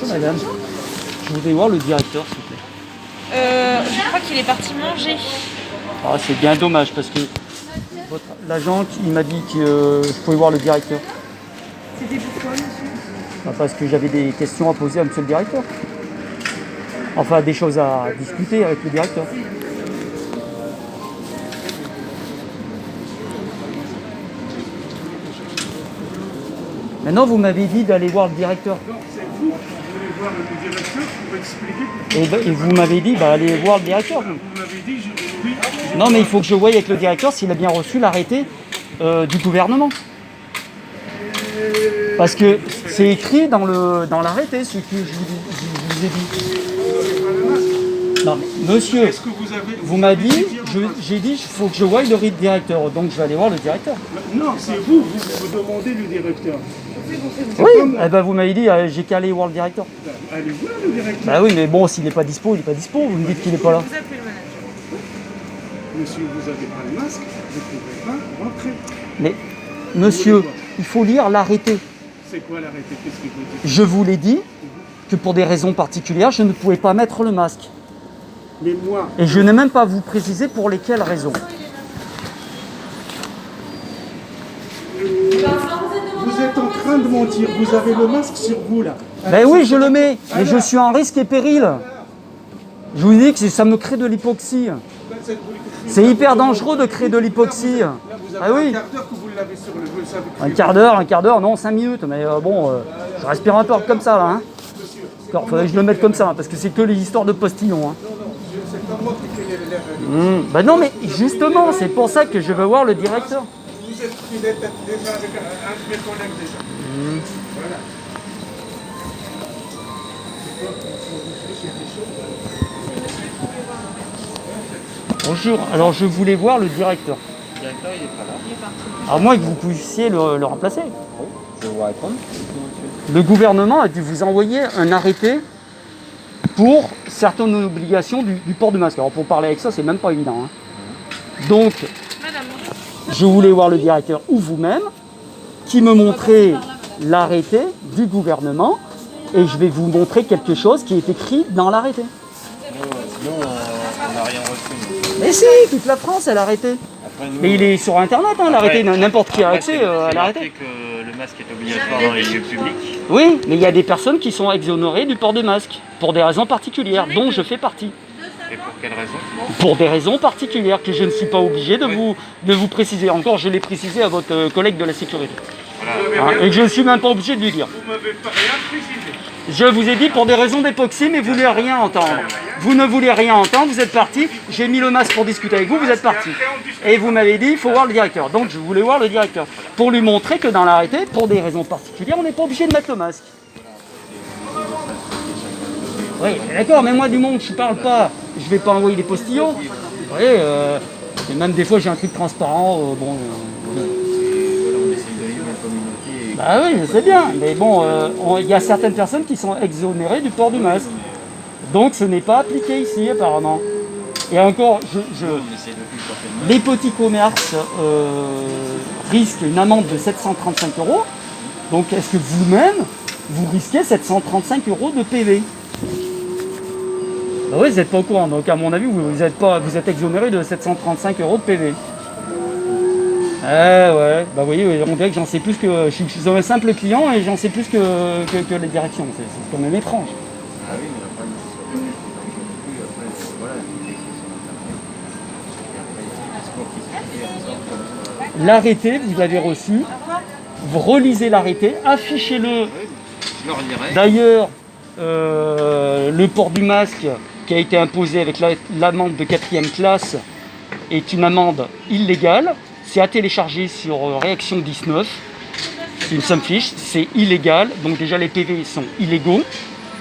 Bonjour madame. Je voudrais voir le directeur s'il vous plaît. Je crois qu'il est parti manger. Ah, c'est bien dommage parce que l'agent il m'a dit que je pouvais voir le directeur. C'était pourquoi, monsieur? Parce que j'avais des questions à poser à monsieur le directeur. Enfin, des choses à discuter avec le directeur. Maintenant, vous m'avez dit d'aller voir le directeur. Non, c'est vous qui voulez voir le directeur pour expliquer. Et vous m'avez dit, allez voir le directeur. Vous m'avez dit, oui. Non, mais il faut que je voie avec le directeur s'il a bien reçu l'arrêté du gouvernement. Parce que c'est écrit dans l'arrêté, ce que je vous ai dit. Non, mais monsieur, Est-ce que vous avez. vous m'avez dit, j'ai dit, il faut que je voie le directeur. Donc je vais aller voir le directeur. Non, c'est vous demandez le directeur. Oui, eh ben, vous m'avez dit, j'ai qu'à aller voir le directeur. Allez voir le directeur. Bah oui, mais bon, s'il n'est pas dispo, il n'est pas dispo. Vous me dites qu'il n'est pas là. Vous appelez le manager. Monsieur, vous n'avez pas le masque, vous ne pouvez pas rentrer. Mais monsieur, il faut lire l'arrêté. C'est quoi l'arrêté? Qu'est-ce qu'il vous dit? Je vous l'ai dit que pour des raisons particulières, je ne pouvais pas mettre le masque. Mais moi, Et je n'ai même pas à vous préciser pour lesquelles raisons. vous êtes en train de mentir. Vous avez le masque sur vous là. Ben oui, je le mets, mais je suis en risque et péril. Je vous dis que ça me crée de l'hypoxie. C'est hyper dangereux de créer de l'hypoxie. Là, vous avez Ah oui. un quart d'heure que vous l'avez sur le. Vous le savez. Un quart d'heure, non, 5 minutes. Mais je respire un peu comme ça là. Hein. Il faudrait que je le mette comme ça, hein, parce que c'est que les histoires de postillons. Hein. C'est pas moi qui fais l'air. Ben non, mais justement, c'est pour ça que je veux voir le directeur. Vous êtes pris déjà avec un de mes collègues déjà. Voilà. Bonjour, alors je voulais voir le directeur. Le directeur, il est pas là. À moins que vous puissiez le remplacer. Oui, je vais vous répondre. Le gouvernement a dû vous envoyer un arrêté pour certaines obligations du port du masque. Alors pour parler avec ça, c'est même pas évident. Hein. Donc, Madame, je voulais voir le directeur ou vous-même qui me montrait l'arrêté du gouvernement et je vais vous montrer quelque chose qui est écrit dans l'arrêté. Nous, on n'a rien reçu. Mais si, toute la France a l'arrêté. Après, nous, Mais il est sur internet, hein, l'arrêté, n'importe qui a après, accès c'est à marqué l'arrêté. que le masque est obligatoire dans les lieux publics. Oui, mais il y a des personnes qui sont exonérées du port de masque pour des raisons particulières, dont je fais partie. Et pour quelle raison? Pour des raisons particulières que je ne suis pas obligé de vous préciser. Encore, je l'ai précisé à votre collègue de la sécurité. Voilà. Hein, et que je ne suis même pas obligé de lui dire. Vous m'avez pas rien précisé. Je vous ai dit pour des raisons d'époxy, mais vous ne voulez rien entendre. Vous ne voulez rien entendre, vous êtes parti. J'ai mis le masque pour discuter avec vous, vous êtes parti. Et vous m'avez dit, il faut voir le directeur. Donc je voulais voir le directeur. Pour lui montrer que dans l'arrêté, pour des raisons particulières, on n'est pas obligé de mettre le masque. Oui, d'accord, mais moi du monde, je parle pas. Je vais pas envoyer des postillons. Vous voyez, et même des fois j'ai un truc transparent. Voilà, on essaie de vivre en communauté. Bah oui, je sais bien, mais bon, il y a certaines personnes qui sont exonérées du port du masque. Donc ce n'est pas appliqué ici apparemment. Et encore, On essaie de plus porter le masque. les petits commerces risquent une amende de 735 €. Donc est-ce que vous-même, vous risquez 735 € de PV? Bah oui, vous n'êtes pas au courant, donc à mon avis, vous êtes exonéré de 735 € de PV. Ouais, bah vous voyez, on dirait que j'en sais plus que. Je suis un simple client et j'en sais plus que les directions. C'est quand même étrange. Ah oui, mais après, nous, après, voilà, tout est écrit sur Internet. Et après, il y a des discours qui sont faits en sorte que. L'arrêté, vous avez reçu. Vous relisez l'arrêté, affichez-le. Je le relirai. D'ailleurs, le port du masque qui a été imposé avec l'amende de 4e classe est une amende illégale. C'est à télécharger sur Réaction 19. C'est une somme fiche, c'est illégal. Donc déjà les PV sont illégaux.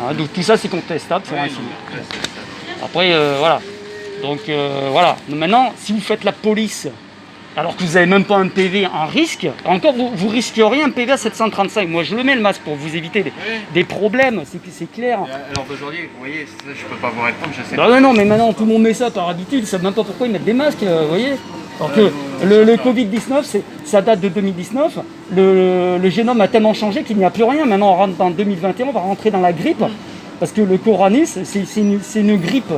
Hein, donc tout ça c'est contestable sur un site. Après voilà. Donc voilà. Maintenant, si vous faites la police alors que vous n'avez même pas un PV en risque, encore vous risqueriez un PV à 735. Moi je le mets le masque pour vous éviter des problèmes, c'est clair. Alors d'aujourd'hui, vous voyez, ça, je peux pas vous répondre, je sais Non, pas. non, mais maintenant tout le monde met ça par habitude, ils ne savent même pas pourquoi ils mettent des masques, vous voyez. Alors que le Covid-19, ça date de 2019. Le génome a tellement changé qu'il n'y a plus rien. Maintenant, on rentre dans 2021, on va rentrer dans la grippe. Parce que le coronavirus, c'est une grippe.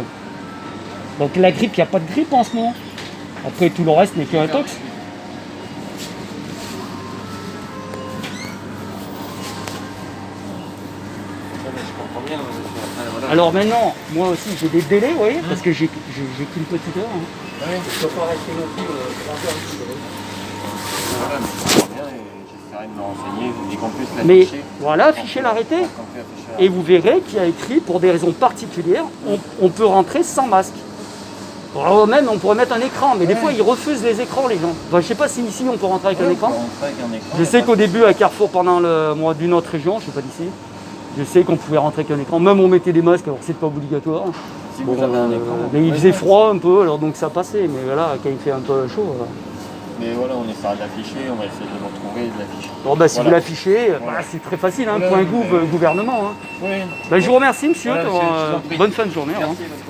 Donc la grippe, il n'y a pas de grippe en ce moment. Après, tout le reste n'est qu'un tox. Je comprends bien. Voilà. Alors maintenant, moi aussi, j'ai des délais, vous voyez, parce que j'ai qu'une petite heure. Hein. Ouais. Je ne peux pas rester non plus 3 heures ici. Voilà, mais je comprends bien et j'essaierai de me renseigner et qu'on puisse Mais l'afficher. voilà, affichez l'arrêté. Qu'on peut afficher Et vous verrez qu'il y a écrit, pour des raisons particulières, on peut rentrer sans masque. Alors, même, on pourrait mettre un écran, mais des fois, ils refusent les écrans, les gens. Enfin, je ne sais pas si ici, on peut rentrer avec un on écran. peut rentrer avec un écran. Je sais qu'au début, à Carrefour, pendant le mois d'une autre région, je ne sais pas d'ici, je sais qu'on pouvait rentrer avec un écran. Même on mettait des masques, alors c'est pas obligatoire. Si vous avez un écran. Mais il faisait froid un peu, alors donc ça passait. Mais voilà, quand il fait un peu chaud. Mais voilà, on essaiera de l'afficher, on va essayer de le retrouver et de l'afficher. Bon, bah, si Voilà. vous l'affichez, Voilà. bah, c'est très facile, hein, Voilà, point mais- gouv, gouvernement. Hein. Oui. Bah, je vous remercie, monsieur. Voilà, monsieur, je vous en prie. Bonne fin de journée. Au revoir. Merci.